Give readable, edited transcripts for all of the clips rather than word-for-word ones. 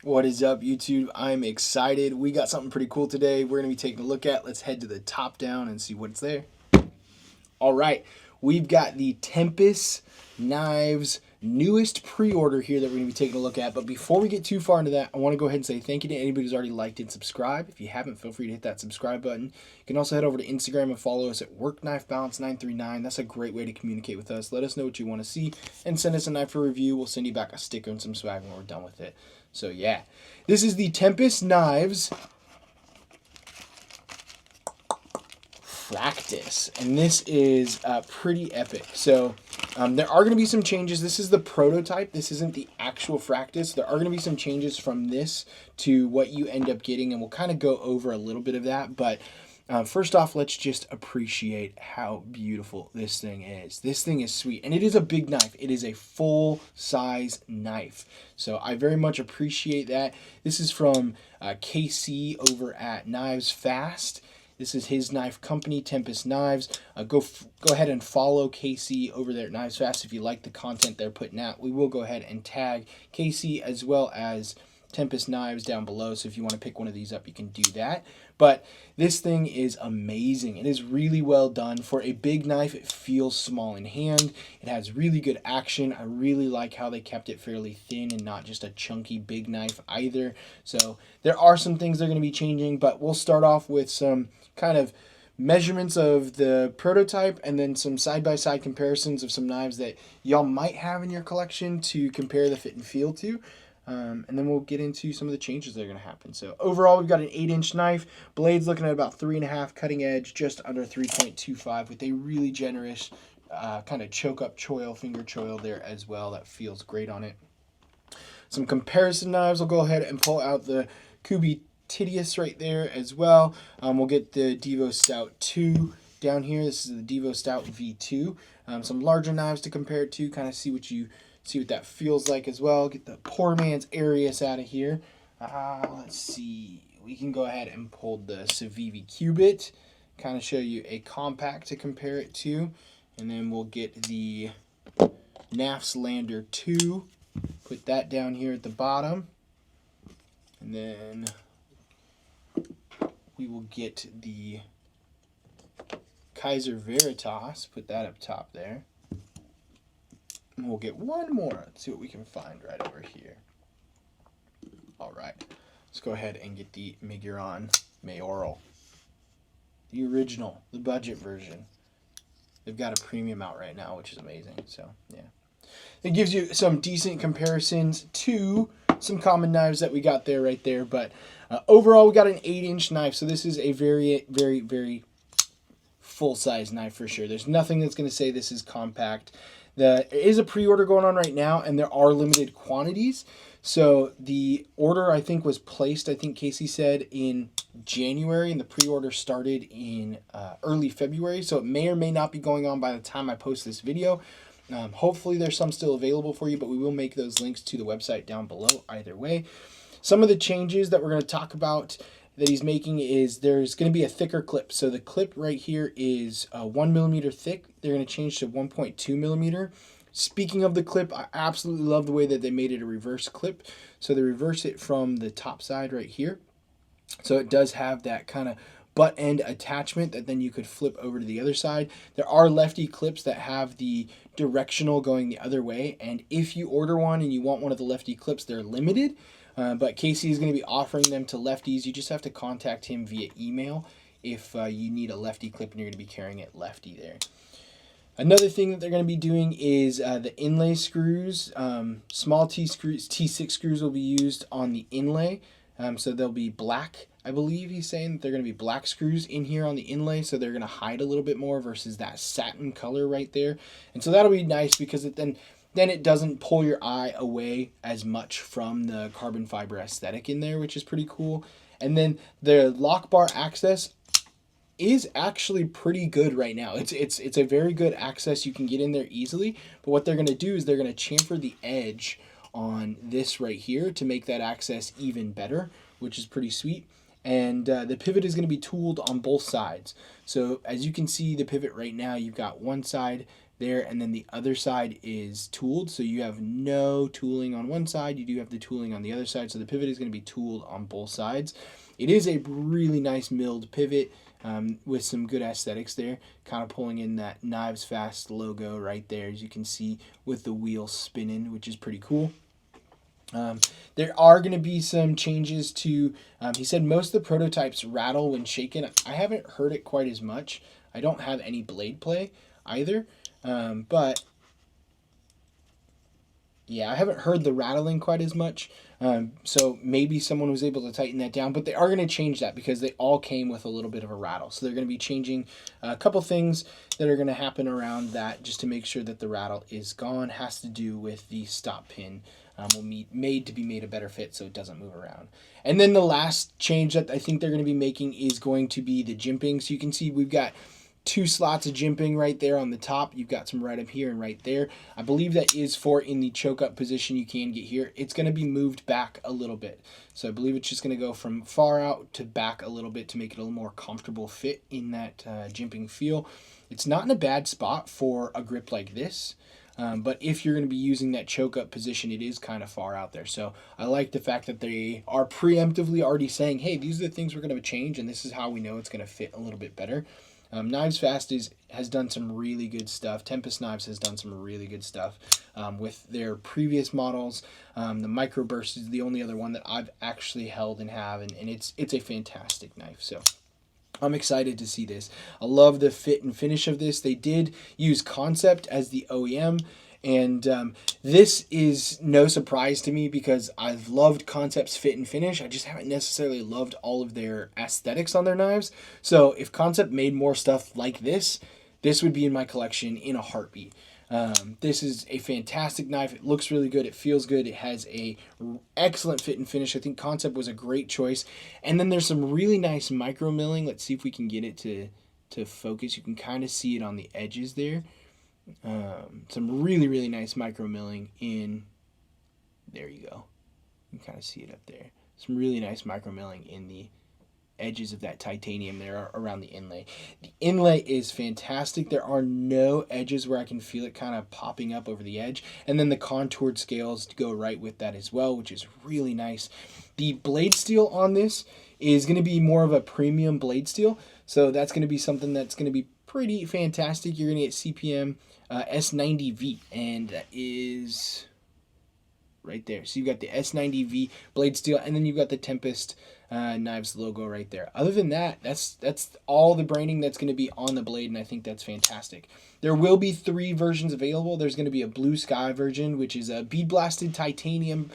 What is up, YouTube? I'm excited. We got something pretty cool today we're going to be taking a look at. Let's head to the top down and see what's there. All right, we've got the Tempest knives newest pre-order here that we're going to be taking a look at. But before we get too far into that, I want to go ahead and say thank you to anybody who's already liked and subscribed. If you haven't, feel free to hit that subscribe button. You can also head over to Instagram and follow us at WorkKnifeBalance939. That's a great way to communicate with us. Let us know what you want to see and send us a knife for review. We'll send you back a sticker and some swag when we're done with it. So yeah, this is the Tempest knives practice, and this is pretty epic. So there are going to be some changes. This is the prototype. This isn't the actual Fractus. There are going to be some changes from this to what you end up getting, and we'll kind of go over a little bit of that. But first off, let's just appreciate how beautiful this thing is. This thing is sweet, and it is a big knife. It is a full-size knife. So I very much appreciate that. This is from KC over at Knives Fast. This is his knife company, Tempest Knives. Go ahead and follow KC over there at Knives Fast if you like the content they're putting out. We will go ahead and tag KC as well as Tempest Knives down below, so if you want to pick one of these up, you can do that. But this thing is amazing. It is really well done. For a big knife, it feels small in hand. It has really good action. I really like how they kept it fairly thin and not just a chunky big knife either. So there are some things they're going to be changing, but we'll start off with some kind of measurements of the prototype and then some side-by-side comparisons of some knives that y'all might have in your collection to compare the fit and feel to. And then we'll get into some of the changes that are going to happen. So overall, we've got an 8-inch knife. Blade's looking at about 3.5, cutting edge just under 3.25 with a really generous kind of choke-up choil, finger choil there as well. That feels great on it. Some comparison knives. We'll go ahead and pull out the Kubi Tidius right there as well. We'll get the Devo Stout 2 down here. This is the Devo Stout V2. Some larger knives to compare it to, kind of see what that feels like as well. Get the poor man's Arius out of here. Let's see. We can go ahead and pull the Civivi Cubit, kind of show you a compact to compare it to. And then we'll get the NAFS Lander 2. Put that down here at the bottom. And then we will get the Kaiser Veritas. Put that up top there. And we'll get one more. Let's see what we can find right over here. All right. Let's go ahead and get the Miguron Mayoral. The original, the budget version. They've got a premium out right now, which is amazing. So, yeah. It gives you some decent comparisons to some common knives that we got there right there. But overall, we got an 8-inch knife. So this is a very, very, very full-size knife for sure. There's nothing that's going to say this is compact. There is a pre-order going on right now, and there are limited quantities. So the order, I think, was placed, I think Casey said, in January, and the pre-order started in early February. So it may or may not be going on by the time I post this video. Hopefully there's some still available for you, but we will make those links to the website down below either way. Some of the changes that we're going to talk about that he's making is there's going to be a thicker clip. So the clip right here is 1 millimeter thick. They're going to change to 1.2 millimeter. Speaking of the clip, I absolutely love the way that they made it a reverse clip. So they reverse it from the top side right here. So it does have that kind of butt end attachment that then you could flip over to the other side. There are lefty clips that have the directional going the other way, and if you order one and you want one of the lefty clips, they're limited. But Casey is going to be offering them to lefties. You just have to contact him via email if you need a lefty clip and you're going to be carrying it lefty there. Another thing that they're going to be doing is the inlay screws. Small T screws, T6 screws will be used on the inlay. So they'll be black. I believe he's saying that they're going to be black screws in here on the inlay, so they're going to hide a little bit more versus that satin color right there. And so that'll be nice because then it doesn't pull your eye away as much from the carbon fiber aesthetic in there, which is pretty cool. And then the lock bar access is actually pretty good right now. It's a very good access. You can get in there easily, but what they're going to do is they're going to chamfer the edge on this right here to make that access even better, which is pretty sweet. And the pivot is going to be tooled on both sides. So as you can see the pivot right now, you've got one side there, and then the other side is tooled, so you have no tooling on one side, you do have the tooling on the other side, so the pivot is going to be tooled on both sides. It is a really nice milled pivot with some good aesthetics there, kind of pulling in that Knives Fast logo right there, as you can see, with the wheel spinning, which is pretty cool. There are going to be some changes to, he said most of the prototypes rattle when shaken. I haven't heard it quite as much. I don't have any blade play either, but yeah, I haven't heard the rattling quite as much. So maybe someone was able to tighten that down, but they are going to change that because they all came with a little bit of a rattle. So they're going to be changing a couple things that are going to happen around that just to make sure that the rattle is gone. Has to do with the stop pin. Made to be made a better fit so it doesn't move around. And then the last change that I think they're going to be making is going to be the jimping. So you can see we've got 2 slots of jimping right there on the top. You've got some right up here and right there. I believe that is for in the choke up position you can get here. It's going to be moved back a little bit. So I believe it's just going to go from far out to back a little bit to make it a little more comfortable fit in that jimping feel. It's not in a bad spot for a grip like this. But if you're going to be using that choke up position, it is kind of far out there. So I like the fact that they are preemptively already saying, hey, these are the things we're going to change, and this is how we know it's going to fit a little bit better. Knives Fast has done some really good stuff. Tempest Knives has done some really good stuff with their previous models. The Microburst is the only other one that I've actually held and have, and it's a fantastic knife. So I'm excited to see this. I love the fit and finish of this. They did use Concept as the OEM, and this is no surprise to me because I've loved Concept's fit and finish. I just haven't necessarily loved all of their aesthetics on their knives. So if Concept made more stuff like this would be in my collection in a heartbeat. This is a fantastic knife. It looks really good. It feels good. It has a excellent fit and finish. I think Concept was a great choice. And then there's some really nice micro milling. Let's see if we can get it to focus. You can kind of see it on the edges there. Some really, really nice micro milling in, there you go. You can kind of see it up there. Some really nice micro milling in the edges of that titanium there around the inlay. The inlay is fantastic. There are no edges where I can feel it kind of popping up over the edge. And then the contoured scales go right with that as well, which is really nice. The blade steel on this is going to be more of a premium blade steel. So that's going to be something that's going to be pretty fantastic. You're going to get CPM S90V, and that is right there. So you've got the S90V blade steel, and then you've got the Tempest Knives logo right there. Other than that, that's all the branding that's going to be on the blade, and I think that's fantastic. There will be 3 versions available. There's going to be a blue sky version, which is a bead blasted titanium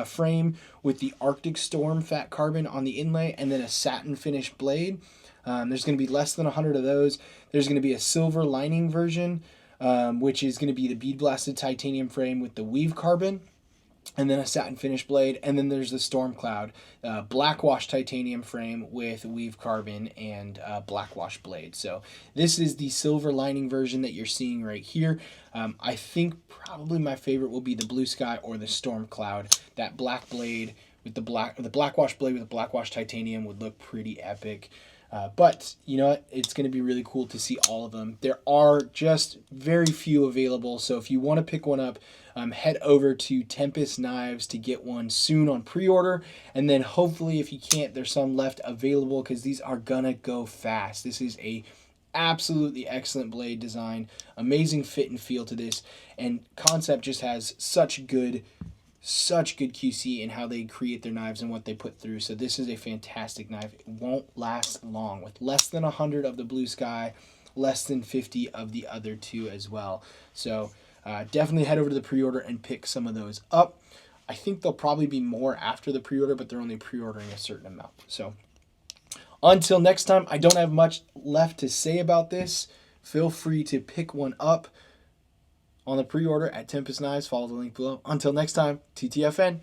frame with the Arctic Storm fat carbon on the inlay, and then a satin finish blade. There's going to be less than 100 of those. There's going to be a silver lining version, which is going to be the bead blasted titanium frame with the weave carbon, and then a satin finish blade. And then there's the Storm Cloud black wash titanium frame with weave carbon and black wash blade. So this is the silver lining version that you're seeing right here. I think probably my favorite will be the blue sky or the Storm Cloud. That black blade with the black wash blade with the black wash titanium would look pretty epic. But you know what? It's going to be really cool to see all of them. There are just very few available, so if you want to pick one up, head over to Tempest Knives to get one soon on pre-order, and then hopefully if you can't, there's some left available because these are gonna go fast. This is a absolutely excellent blade design, amazing fit and feel to this, and Concept just has such good QC in how they create their knives and what they put through. So this is a fantastic knife. It won't last long with less than 100 of the blue sky, less than 50 of the other 2 as well. So definitely head over to the pre-order and pick some of those up. I think there'll probably be more after the pre-order, but they're only pre-ordering a certain amount. So until next time, I don't have much left to say about this. Feel free to pick one up on the pre-order at Tempest Knives. Follow the link below. Until next time, TTFN.